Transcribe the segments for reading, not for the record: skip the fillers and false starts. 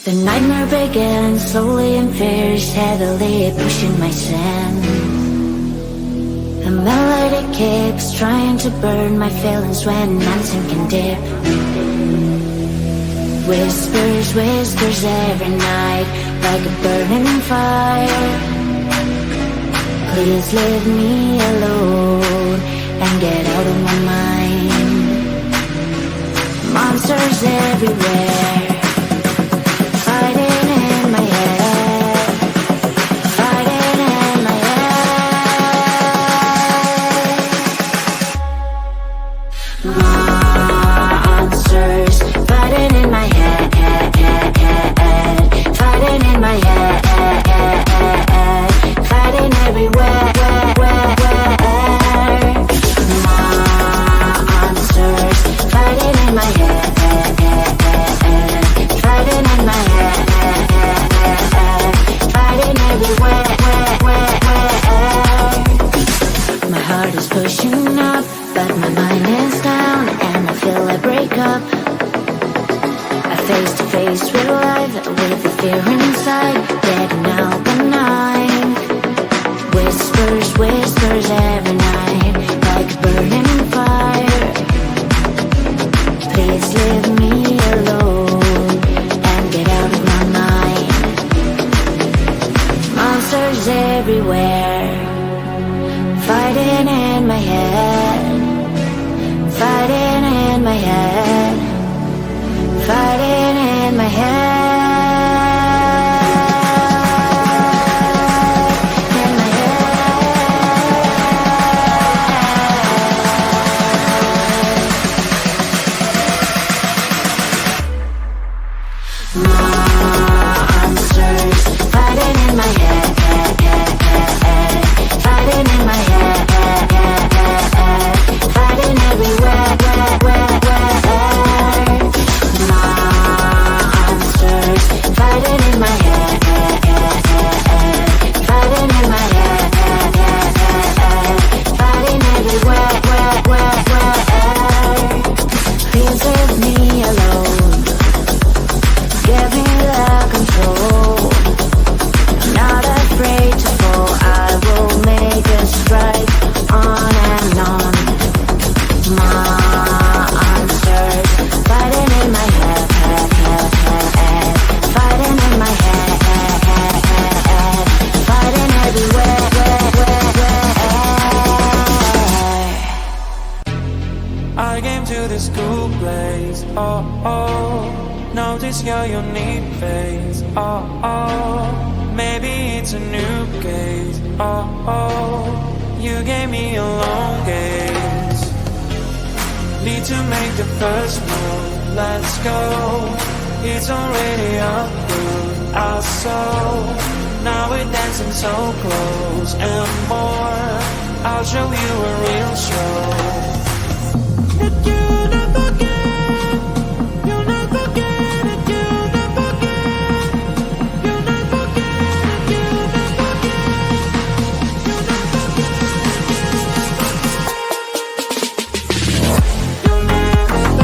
The nightmare begins slowly and fierce, heavily pushing my sin. The melody kicks, trying to burn my feelings when I'm sinking deep. Whispers, whispers every night, like a burning fire. Please leave me alone and get out of my mind. Monsters everywhere, fighting in my head, fighting in my head. Monsters fighting in my head, fighting in my head, fighting everywhere. Monsters fighting in my head, fighting in my head, fighting everywhere. My heart is pushing up, but my mind is down, and I feel I break up. I face to face with life, with the fear inside, getting out the night. Whispers, whispers every night, like a burning fire. Please leave me alone and get out of my mind. Monsters everywhere, fighting in my head, fighting in my head, fighting in my head. Monsters fighting in my head, fighting in my head, fighting everywhere. Monsters fighting in my head, fighting in my head, fighting everywhere. Please leave me alone, give me the control. I'm not afraid to fall, I will make a strike on and on. Monsters fighting in my head, fighting in my head, fighting everywhere. I came to this cool place, oh, oh. Notice your unique face, oh, oh. Maybe it's a new case, oh, oh. You gave me a long gaze. Need to make the first move, let's go. It's already up to our soul. Now we're dancing so close and more. I'll show you a real show. That you never get, you never get it, you never get, you never get it, you never get, you never get it, you never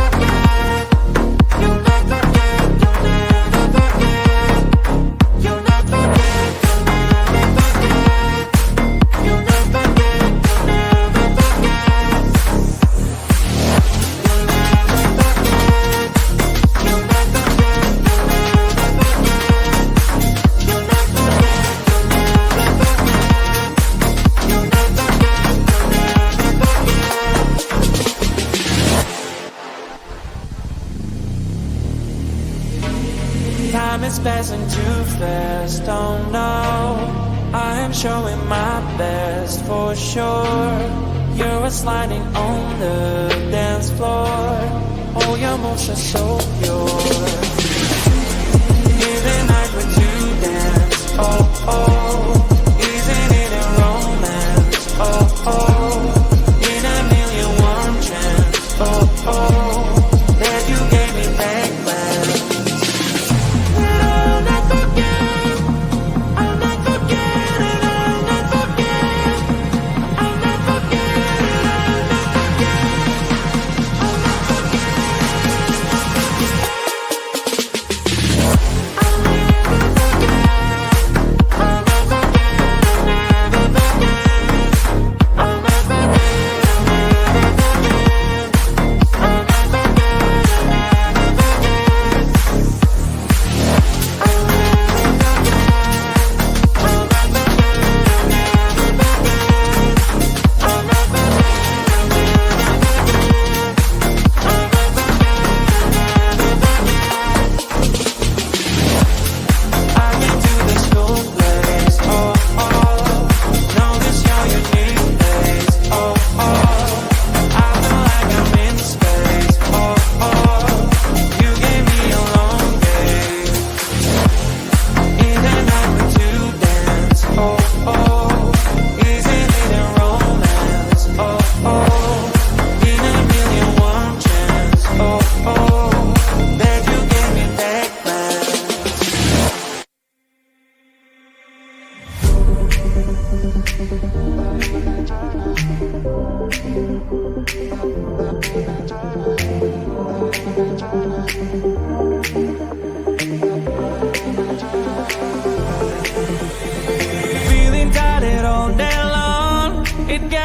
forget, you never get, you never get, you never get, Time is passing too fast, oh no. I am showing my best for sure. You're sliding on the dance floor. Oh, your moves are so pure. Even like when you dance, oh, oh. Isn't it a romance, oh, oh. In a million one chance, oh, oh. That you gave me back last.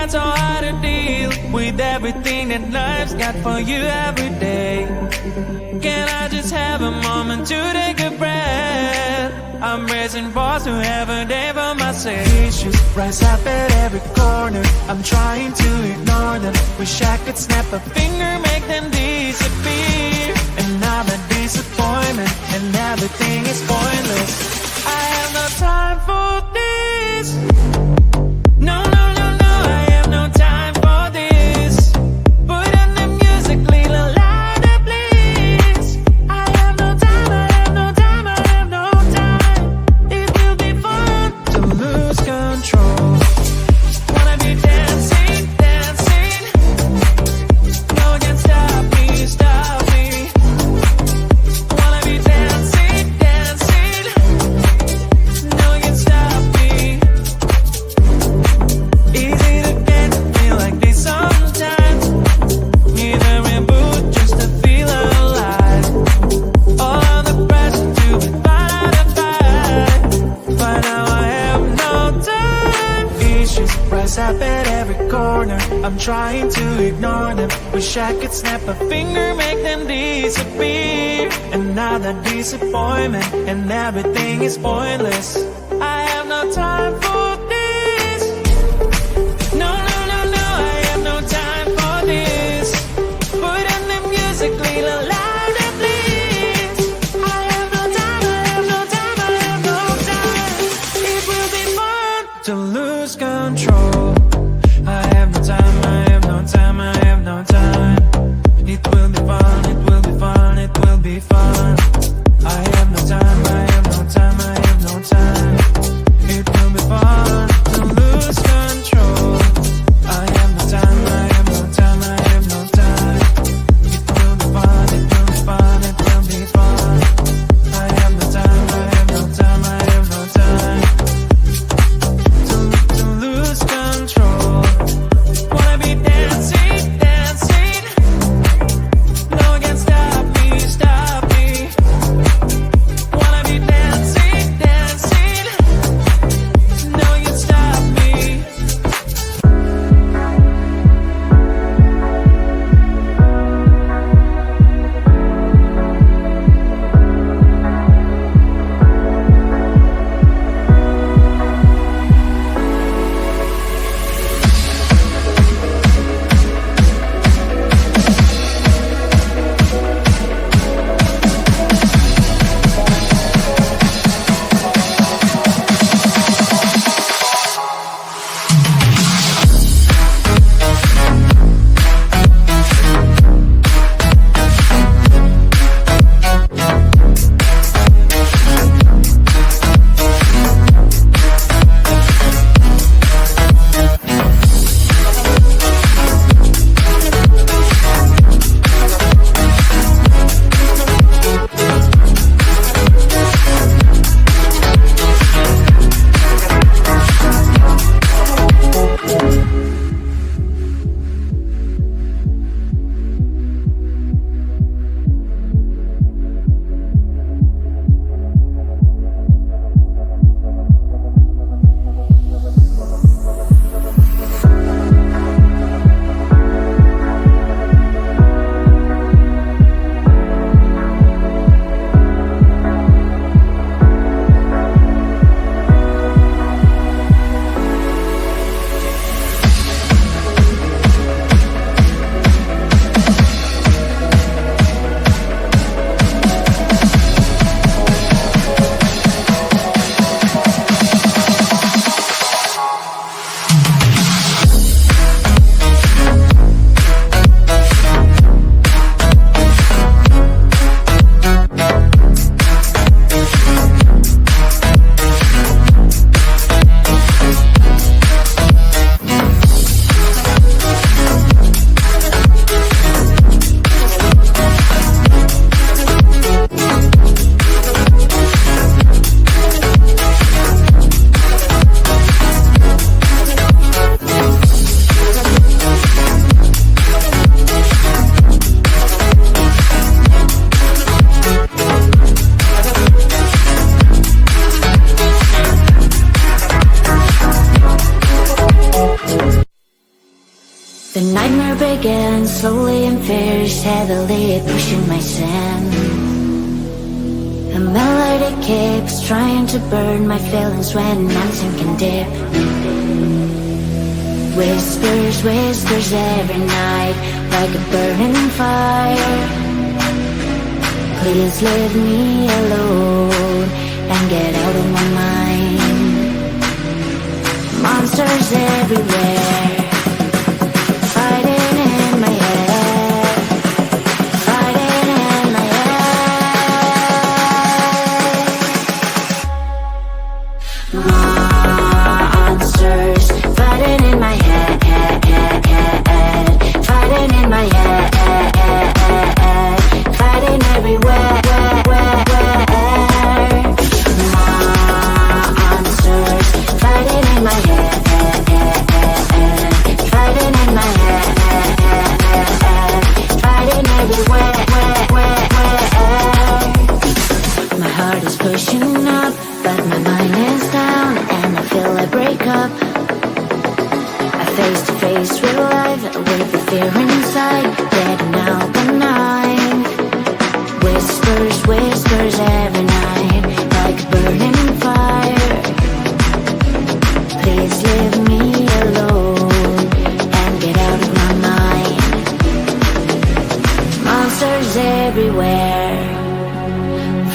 find so hard to deal with everything that life's got for you every day. Can I just have a moment to take a breath? I'm raising balls to have a day for myself. Issues rise up at every corner. I'm trying to ignore them. Wish I could snap a finger, make them disappear. Another disappointment, and everything is pointless. I have no time for this. No, no, no, no, I have no time for this. Put on the music, little louder, please. I have no time, I have no time, I have no time. It will be fun To lose control. wanna be dancing, dancing. No one can stop me, stop me. Wanna be dancing, dancing. No one can stop me. Easy to get to feel like this sometimes. Need a reboot just to feel alive. All of the pressure to be fight. But now I have no time. Issues rise up at every corner. I'm trying to ignore them. Wish I could snap a Finger make them disappear. another disappointment, and everything is pointless. I have no time for this. No, no, no, no, I have no time for this. Put on the music, little louder, please. I have no time, I have no time, I have no time. It will be fun To lose control. I have no time, I have no time, I have no time. It will be fun, it will be fun, it will be fun. I have no time, I have no time, I have no time. It will be fun to lose control. I have no time, I have no time, I have no time. It will be fun, it will be fun, it will be fun. I have no time, I have no time, I have no time. To lose control. Wanna be dancing, dancing. No one can stop me, stop me. again, slowly and fierce, heavily pushing my sin. The melody keeps trying to burn my feelings when I'm sinking deep. Whispers, whispers every night, like a burning fire. Please leave me alone and get out of my mind. Monsters everywhere, fighting in my head, fighting in my head. Monsters fighting in my head, fighting in my head, fighting everywhere. Monsters fighting in my head, fighting in my head, fighting everywhere. My heart is pushing up, but my mind is down, and I feel like break up. I face to face with life, with the fear inside, getting out the night. Whispers, whispers every night, like a burning fire. Please leave me alone and get out of my mind. Monsters everywhere,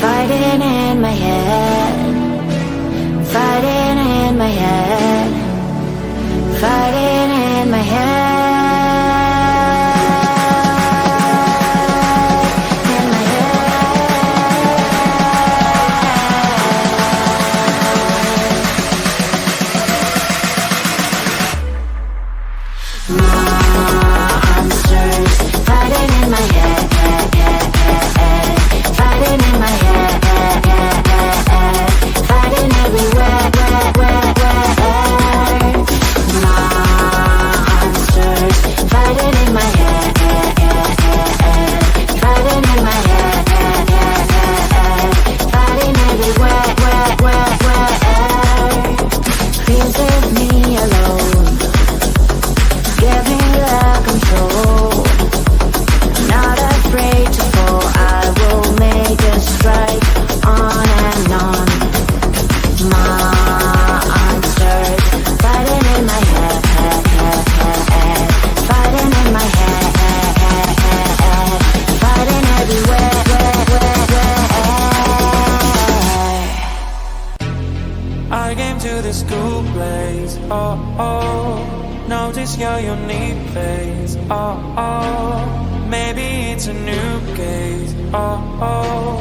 fighting in my head, fighting in my head, fighting in my head. Monsters fighting in my head, fighting in my head, fighting everywhere. Monsters fighting in my head, fighting in my head, fighting everywhere. Please leave me alone, give me the control. I'm not afraid to fall, I will make a strike on and on. Monsters fighting in my head, fighting in my head, fighting everywhere. I came to this cool place, oh, oh. Notice your unique face, oh, oh. Maybe it's a new case, oh, oh.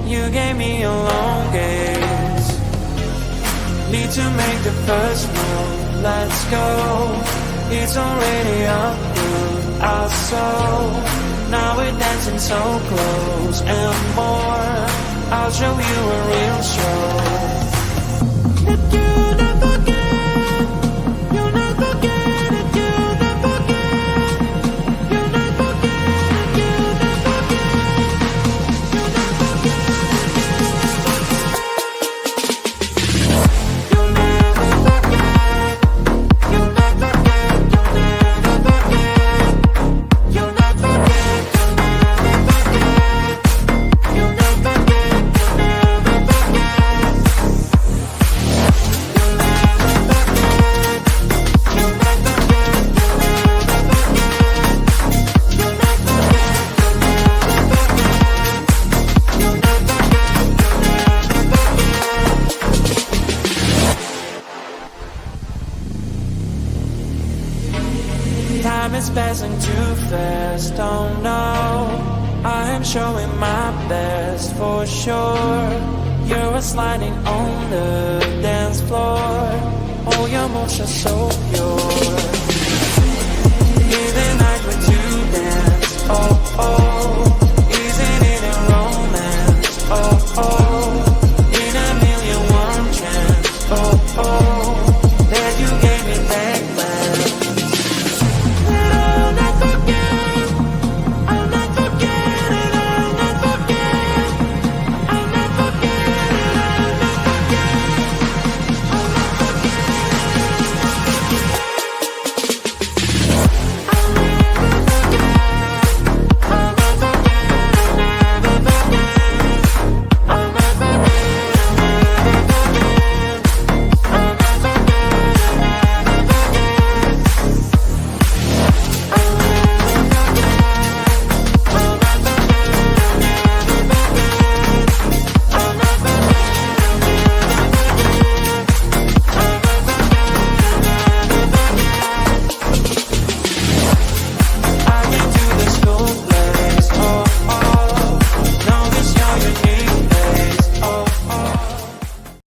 You gave me a long gaze. Need to make the first move, let's go. It's already up to our soul. Now we're dancing so close and more. I'll show you a real show. If you never get, you never get it, you never get, you never get, you never get, you never get, you never forget, you never get, you never forget, you never get, you never get, you never forget. Time is passing too fast, oh no. I am showing my best for sure. You're sliding on the dance floor. All your moves are so pure. Living like we're to dance, oh, oh.